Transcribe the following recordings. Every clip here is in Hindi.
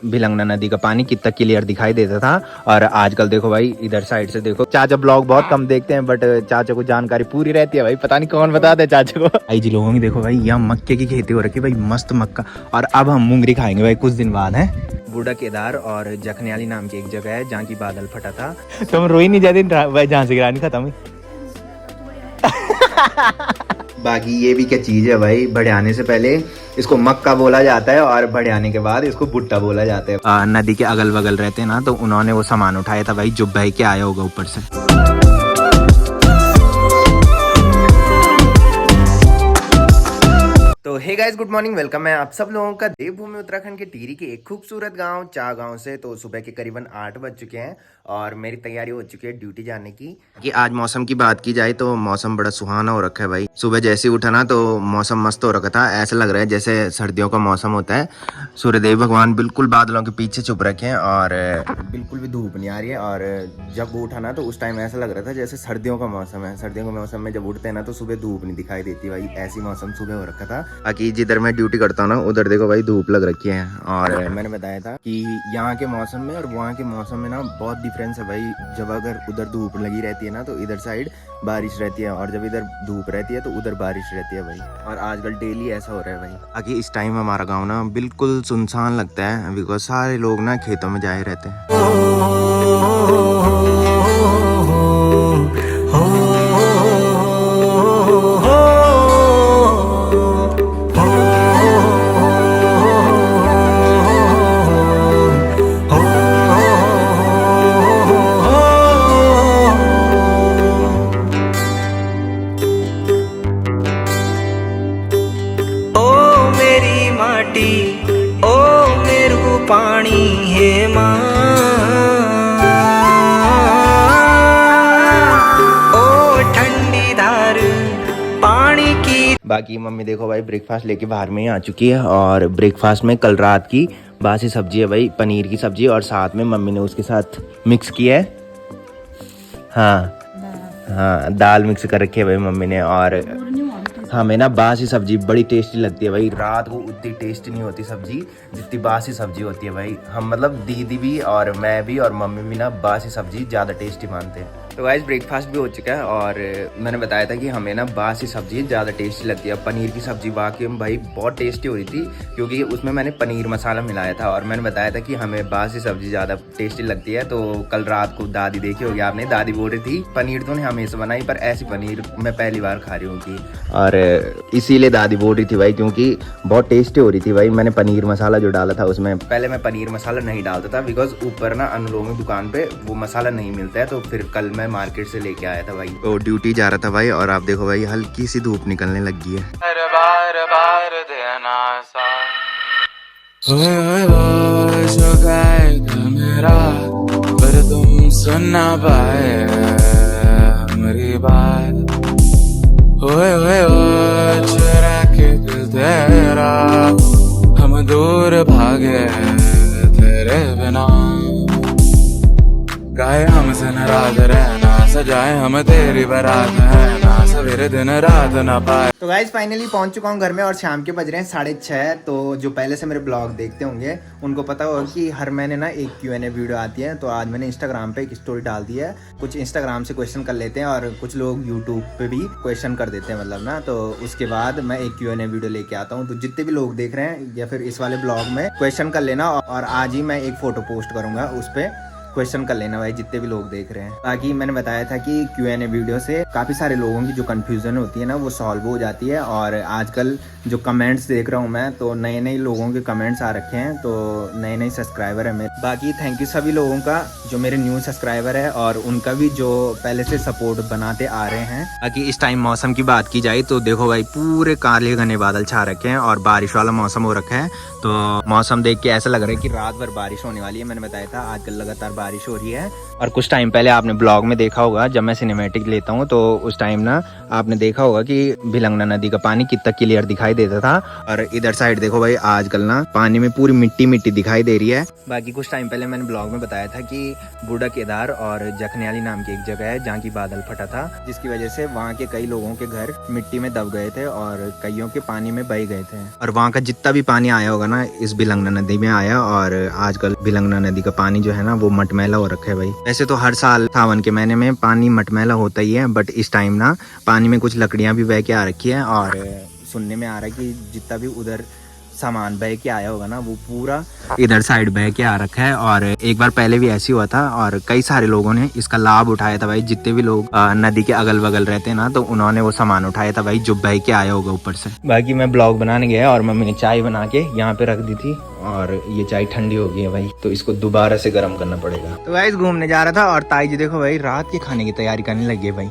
भिलंगना नदी का पानी कितना क्लियर दिखाई देता था। और आजकल देखो भाई इधर साइड से देखो, चाचा ब्लॉग बहुत कम देखते हैं बट चाचा को जानकारी पूरी रहती है भाई, पता नहीं कौन बताता है चाचा को। भाई जी लोगों की देखो भाई यहाँ मक्के की खेती हो रखी है भाई, मस्त मक्का। और अब हम मूंगरी खाएंगे भाई कुछ दिन बाद है। बूढ़ा केदार और जखनियाली नाम की एक जगह है जहाँ की बादल फटा था। तुम रोई नहीं जाती भाई, जहाँ से गिरानी खत्म हुई। बाकी ये भी क्या चीज है भाई, बढ़ियाने से पहले इसको मक्का बोला जाता है और बढ़ियाने के बाद इसको भुट्टा बोला जाता है। नदी के अगल बगल रहते हैं ना, तो उन्होंने वो सामान उठाया था भाई जो बह के आया होगा ऊपर से। तो hey guys good morning, welcome है आप सब लोगों का देवभूमि उत्तराखंड के टिहरी के एक खूबसूरत गांव चा गांव से। तो सुबह के करीबन 8 बज चुके हैं और मेरी तैयारी हो चुकी है ड्यूटी जाने की। कि आज मौसम की बात की जाए तो मौसम बड़ा सुहाना हो रखा है भाई। सुबह जैसे ही उठा ना तो मौसम मस्त हो रखा था, ऐसा लग रहा है जैसे सर्दियों का मौसम होता है। सूर्यदेव भगवान बिल्कुल बादलों के पीछे छुप रखे हैं और बिल्कुल भी धूप नहीं आ रही है। और जब वो उठा ना तो उस टाइम ऐसा लग रहा था जैसे सर्दियों का मौसम है। सर्दियों के मौसम में जब उठते हैं ना तो सुबह धूप नहीं दिखाई देती भाई, ऐसी मौसम सुबह हो रखा था। बाकी जिधर मैं ड्यूटी करता हूँ ना उधर देखो भाई धूप लग रखी है। और मैंने बताया था कि यहाँ के मौसम में और वहाँ के मौसम में ना बहुत डिफरेंस है भाई। जब अगर उधर धूप लगी रहती है ना तो इधर साइड बारिश रहती है, और जब इधर धूप रहती है तो उधर बारिश रहती है भाई। और आजकल डेली ऐसा हो रहा है भाई। बाकी इस टाइम हमारा गाँव ना बिल्कुल सुनसान लगता है बिकॉज सारे लोग ना खेतों में जाए रहते हैं। ओ मेरू पानी है माँ, ओ ठंडी धार पानी की। बाकी मम्मी देखो भाई ब्रेकफास्ट लेके बाहर में ही आ चुकी है। और ब्रेकफास्ट में कल रात की बासी सब्जी है भाई, पनीर की सब्जी, और साथ में मम्मी ने उसके साथ मिक्स किया है। हाँ दाल मिक्स कर रखी है भाई मम्मी ने। और हमें ना बासी सब्जी बड़ी टेस्टी लगती है भाई। रात को उतनी टेस्टी नहीं होती सब्जी जितनी बासी सब्जी होती है भाई। हम मतलब दीदी भी और मैं भी और मम्मी भी ना बासी सब्जी ज़्यादा टेस्टी मानते हैं। तो गाइस ब्रेकफास्ट भी हो चुका है और मैंने बताया था कि हमें ना बासी सब्जी ज़्यादा टेस्टी लगती है। पनीर की सब्जी वाकई में भाई बहुत टेस्टी हो रही थी क्योंकि उसमें मैंने पनीर मसाला मिलाया था। और मैंने बताया था कि हमें बासी सब्जी ज़्यादा टेस्टी लगती है। तो कल रात को दादी देखी होगी आपने, दादी बोल रही थी पनीर तो नहीं हमेशा बनाई पर ऐसी पनीर मैं पहली बार खा रही हूँ की। और इसीलिए दादी बोल रही थी भाई क्योंकि बहुत टेस्टी हो रही थी भाई। मैंने पनीर मसाला जो डाला था उसमें, पहले मैं पनीर मसाला नहीं डालता था बिकॉज ऊपर ना अनुलोमी दुकान पे वो मसाला नहीं मिलता है। तो फिर कल मैं मार्केट से लेके आया था भाई। तो ड्यूटी जा रहा था भाई और आप देखो भाई हल्की सी धूप निकलने लगी है। पर तुम सुन ना पाए मेरी बात। ओए चुरा के दिल तेरा हम दूर भागे तेरे बिना। गाए हमसे नाराज रहना, सजाए हम तेरी बारात है ना, सवेरे दिन रात ना पाए। तो गाइज फाइनली पहुंच चुका हूं घर में और शाम के बज रहे हैं 6:30। तो जो पहले से मेरे ब्लॉग देखते होंगे उनको पता होगा कि हर महीने ना एक Q&A वीडियो आती है। तो आज मैंने इंस्टाग्राम पे एक स्टोरी डाल दी है। कुछ इंस्टाग्राम से क्वेश्चन कर लेते हैं और कुछ लोग यूट्यूब पे भी क्वेश्चन कर देते हैं मतलब ना। तो उसके बाद मैं एक Q&A वीडियो लेके आता हूँ। तो जितने भी लोग देख रहे हैं या फिर इस वाले ब्लॉग में क्वेश्चन कर लेना, और आज ही मैं एक फोटो पोस्ट करूंगा उस पर क्वेश्चन कर लेना भाई जितने भी लोग देख रहे हैं। बाकी मैंने बताया था कि Q&A वीडियो से काफ़ी सारे लोगों की जो कंफ्यूजन होती है ना वो सॉल्व हो जाती है। और आजकल जो कमेंट्स देख रहा हूँ मैं तो नए नए लोगों के कमेंट्स आ रखे हैं, तो नए नए सब्सक्राइबर है मेरे। बाकी थैंक यू सभी लोगों का जो मेरे न्यू सब्सक्राइबर है और उनका भी जो पहले से सपोर्ट बनाते आ रहे हैं। बाकी इस टाइम मौसम की बात की जाए तो देखो भाई पूरे काले घने बादल छा रखे हैं और बारिश वाला मौसम हो रखा है। तो मौसम देख के ऐसा लग रहा है कि रात भर बारिश होने वाली है। मैंने बताया था आजकल लगातार बारिश हो रही है। और कुछ टाइम पहले आपने ब्लॉग में देखा होगा, जब मैं सिनेमैटिक लेता हूँ तो उस टाइम ना आपने देखा होगा कि भिलंगना नदी का पानी कितना क्लियर दिखाई देता था। और इधर साइड देखो भाई, आजकल ना पानी में पूरी मिट्टी मिट्टी दिखाई दे रही है। बाकी कुछ टाइम पहले मैंने ब्लॉग में बताया था कि बूढ़ा केदार और जखनियाली नाम की एक जगह है जहाँ की बादल फटा था, जिसकी वजह से वहाँ के कई लोगों के घर मिट्टी में दब गए थे और कईयों के पानी में बह गए थे। और वहाँ का जितना भी पानी आया होगा ना इस भिलंगना नदी में आया। और आजकल भिलंगना नदी का पानी जो है ना वो मटमैला हो रखा है भाई। वैसे तो हर साल सावन के महीने में पानी मटमैला होता ही है, बट इस टाइम ना पानी में कुछ लकड़ियाँ भी बह के आ रखी है। और सुनने में आ रहा है कि जितना भी उधर सामान बह के आया होगा ना वो पूरा इधर साइड बह के आ रखा है। और एक बार पहले भी ऐसी हुआ था और कई सारे लोगों ने इसका लाभ उठाया था भाई। जितने भी लोग नदी के अगल बगल रहते हैं ना तो उन्होंने वो सामान उठाया था भाई जो बह के आया होगा ऊपर से। बाकी मैं ब्लॉग बनाने गया और मम्मी ने चाय बना के यहाँ पे रख दी थी और ये चाय ठंडी हो गई है भाई, तो इसको दोबारा से गर्म करना पड़ेगा। तो भाई घूमने जा रहा था और ताई जी देखो भाई रात के खाने की तैयारी करने लगी है भाई।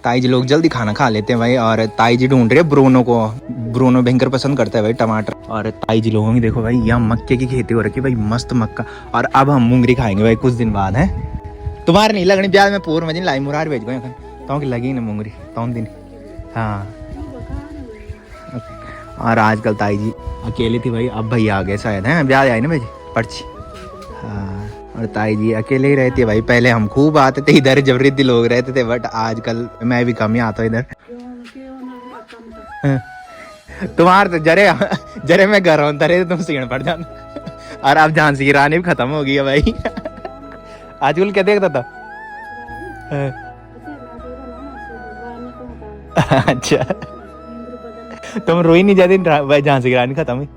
ताई जी लोग जल्दी खाना खा लेते हैं भाई। और ताई जी ढूंढ रहे हैं ब्रोनो को। ब्रोनो भयंकर पसंद करता है भाई टमाटर। और ताई जी लोगों की देखो भाई यहाँ मक्के की खेती हो रखी है भाई, मस्त मक्का। और अब हम मूंगरी खाएंगे भाई कुछ दिन बाद है। तुम्हारे नहीं लगनी ब्याज में पूर्व मजीन लाई मुरार भेज गए तो लगी ना मूंगरी तौन दिन। हाँ और आजकल ताई जी अकेली थी भाई, अब भैया आ गए शायद है, ब्याज आई ना भाई पर्ची। हाँ और ताई जी अकेले ही रहती है भाई। पहले हम खूब आते थे इधर, जब रिद्धि लोग रहते थे, बट आजकल मैं भी कम ही आता हूँ इधर। तुम्हारे तो जरे मैं घर होता रहे तुम सीण पड़ जाना। और अब झांसी की रानी भी खत्म हो गई है भाई। आजकल क्या देखता था? अच्छा तुम रोई नहीं जाती भाई झांसी की रानी खत्म हुई?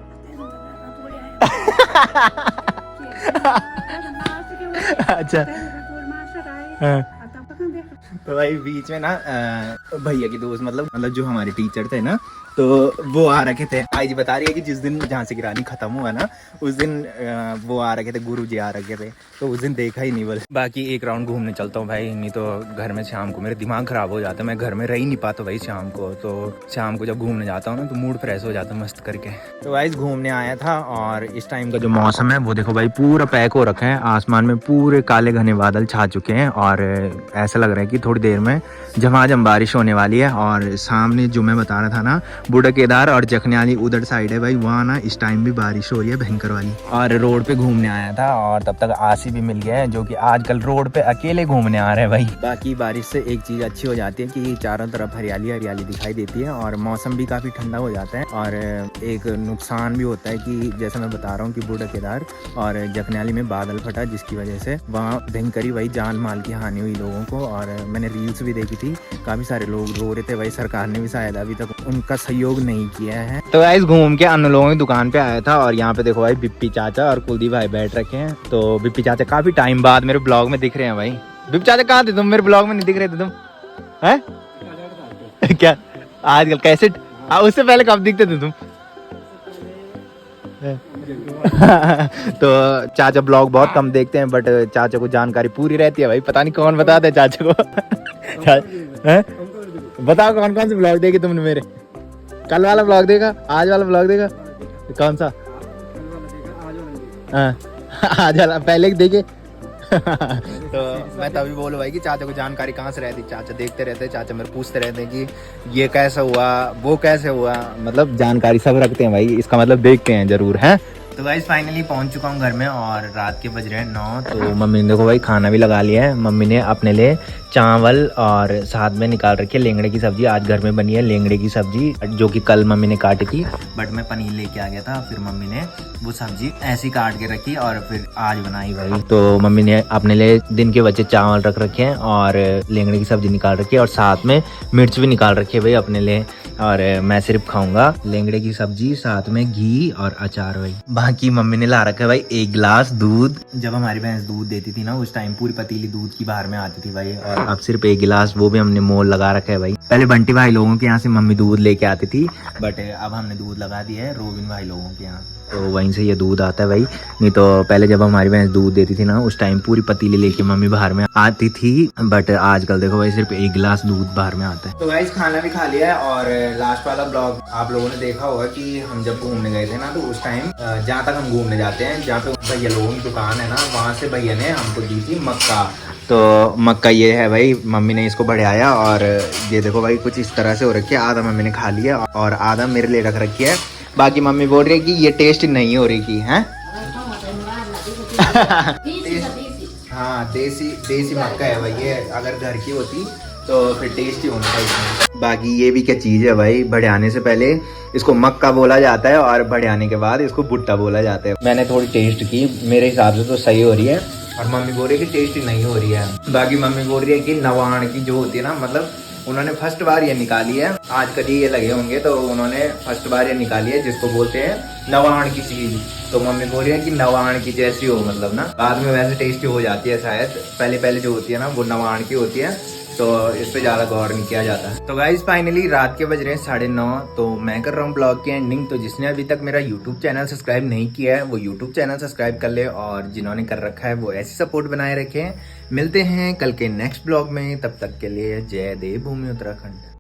अच्छा तो भाई बीच में ना भैया की दोस्त मतलब जो हमारे टीचर थे ना तो वो आ रखे थे। आई जी बता रही है कि जिस दिन झांसी की रानी खत्म हुआ ना उस दिन वो आ रखे थे, गुरु जी आ रखे थे, तो उस दिन देखा ही नहीं बस। बाकी एक राउंड घूमने चलता हूँ भाई, नहीं तो घर में शाम को मेरा दिमाग खराब हो जाता है, मैं घर में रह ही नहीं पाता भाई शाम को। तो शाम को जब घूमने जाता हूँ ना तो मूड फ्रेश हो जाता है मस्त करके। तो भाई घूमने आया था और इस टाइम का जो मौसम है वो देखो भाई पूरा पैक हो रखा है। आसमान में पूरे काले घने बादल छा चुके हैं और ऐसा लग रहा है कि थोड़ी देर में झमाझम बारिश होने वाली है। और सामने जो मैं बता रहा था ना बूढ़ा केदार और जखनियाली उधर साइड है भाई, वहाँ ना इस टाइम भी बारिश हो रही है भयंकर वाली। और रोड पे घूमने आया था और तब तक आसी भी मिल गया है जो कि आजकल रोड पे अकेले घूमने आ रहे हैं भाई। बाकी बारिश से एक चीज़ अच्छी हो जाती है कि चारों तरफ हरियाली हरियाली दिखाई देती है और मौसम भी काफ़ी ठंडा हो जाता है। और एक नुकसान भी होता है कि जैसे मैं बता रहा हूँ कि बूढ़ा केदार और जखनियाली में बादल फटा जिसकी वजह से वहाँ भयंकरी भाई जान माल की हानि हुई लोगों को। और मैंने रील्स भी देखी थी, काफ़ी सारे लोग रो रहे थे भाई, सरकार ने भी शायद अभी तक उनका सहयोग नहीं किया है। तो गाइस घूम के अन्य लोगों की दुकान पे आया था और यहाँ पे देखो भाई बिप्पी चाचा और कुलदीप भाई बैठ रखे हैं। तो बिप्पी चाचा काफी टाइम बाद मेरे ब्लॉग में दिख रहे हैं भाई। बिप्पी चाचा कहाँ थे तुम? मेरे ब्लॉग में नहीं दिख रहे थे तुम हैं? क्या आजकल कैसेट? उससे पहले कब दिखते थे तुम? तो चाचा ब्लॉग बहुत कम देखते हैं बट चाचा को जानकारी पूरी रहती है भाई। पता नहीं कौन बताता है चाचा को। बताओ कौन कौन से ब्लॉग देखे तुमने मेरे? कल वाला ब्लॉग देखा? आज वाला ब्लॉग देखा? कौन सा? आज वाला पहले देखे। तो मैं तभी बोलूँ भाई कि चाचा को जानकारी कहाँ से रहती। चाचा देखते रहते हैं, चाचा मेरे पूछते रहते हैं कि ये कैसा हुआ वो कैसे हुआ, मतलब जानकारी सब रखते हैं भाई, इसका मतलब देखते हैं जरूर है। तो गाइस फाइनली पहुंच चुका हूं घर में और रात के बज रहे हैं 9। तो मम्मी ने देखो भाई खाना भी लगा लिया है। मम्मी ने अपने लिए चावल और साथ में निकाल रखी है लेंगड़े की सब्जी। आज घर में बनी है लेंगड़े की सब्जी जो कि कल मम्मी ने काटी थी, बट मैं पनीर लेके आ गया था। फिर मम्मी ने वो सब्जी ऐसी काट के रखी और फिर आज बनाई भाई। तो मम्मी ने अपने लिए दिन के बच्चे चावल रख रखे हैं और लेंगड़े की सब्जी निकाल रखी है और साथ में मिर्च भी निकाल रखी है भाई अपने लिए। और मैं सिर्फ खाऊंगा लेंगड़े की सब्जी, साथ में घी और अचार भाई। बाकी मम्मी ने ला रखा है भाई 1 गिलास दूध। जब हमारी भैंस दूध देती थी ना उस टाइम पूरी पतीली दूध की बाहर में आती थी भाई, और अब सिर्फ 1 गिलास, वो भी हमने मोल लगा रखा है भाई। पहले बंटी भाई लोगों के यहाँ से मम्मी दूध लेके आती थी, बट अब हमने दूध लगा दिया है रोबिन भाई लोगों के यहाँ, तो वहीं से ये दूध आता है भाई। नहीं तो पहले जब हमारी भैंस दूध देती थी ना उस टाइम पूरी पतीली लेके मम्मी बाहर में आती थी, बट आजकल देखो भाई सिर्फ 1 गिलास दूध बाहर में आता है। तो गाइस खाना भी खा लिया है और लास्ट वाला ब्लॉग आप लोगों ने देखा होगा कि हम जब घूमने गए थे ना, तो उस टाइम जहाँ तक हम घूमने जाते हैं, जहाँ पे भैया लोगों की दुकान है ना, वहाँ से भैया ने हमको दी थी मक्का। तो मक्का ये है भाई, मम्मी ने इसको बढ़ाया और ये देखो भाई कुछ इस तरह से हो रखी है। आधा मम्मी ने खा लिया और आधा मेरे लिए रख रखी है। बाकी मम्मी बोल रही है कि ये टेस्ट नहीं हो रही की है। हाँ देसी मक्का है भाई ये, अगर घर की होती तो फिर टेस्टी होना था इसमें। बाकी ये भी क्या चीज़ है भाई, बढ़ियाने से पहले इसको मक्का बोला जाता है और बढ़ियाने के बाद इसको भुट्टा बोला जाता है। मैंने थोड़ी टेस्ट की, मेरे हिसाब से तो सही हो रही है और मम्मी बोल रही है कि टेस्टी नहीं हो रही है। बाकी मम्मी बोल रही है कि नवाण की जो होती है ना, मतलब उन्होंने फर्स्ट बार ये निकाली है। आज कभी ये लगे होंगे तो उन्होंने फर्स्ट बार ये निकाली है, जिसको बोलते हैं नवाण की चीज। तो मम्मी बोल रही है कि नवाण की जैसी हो, मतलब ना बाद में वैसे टेस्टी हो जाती है शायद। पहले जो होती है ना वो नवाण की होती है, तो इस पे ज़्यादा गौर नहीं किया जाता। तो गाइज फाइनली रात के बज रहे हैं 9:30, तो मैं कर रहा हूँ ब्लॉग की एंडिंग। तो जिसने अभी तक मेरा यूट्यूब चैनल सब्सक्राइब नहीं किया है वो यूट्यूब चैनल सब्सक्राइब कर ले, और जिन्होंने कर रखा है वो ऐसी सपोर्ट बनाए रखें। मिलते हैं कल के नेक्स्ट ब्लॉग में, तब तक के लिए जय देव भूमि उत्तराखंड।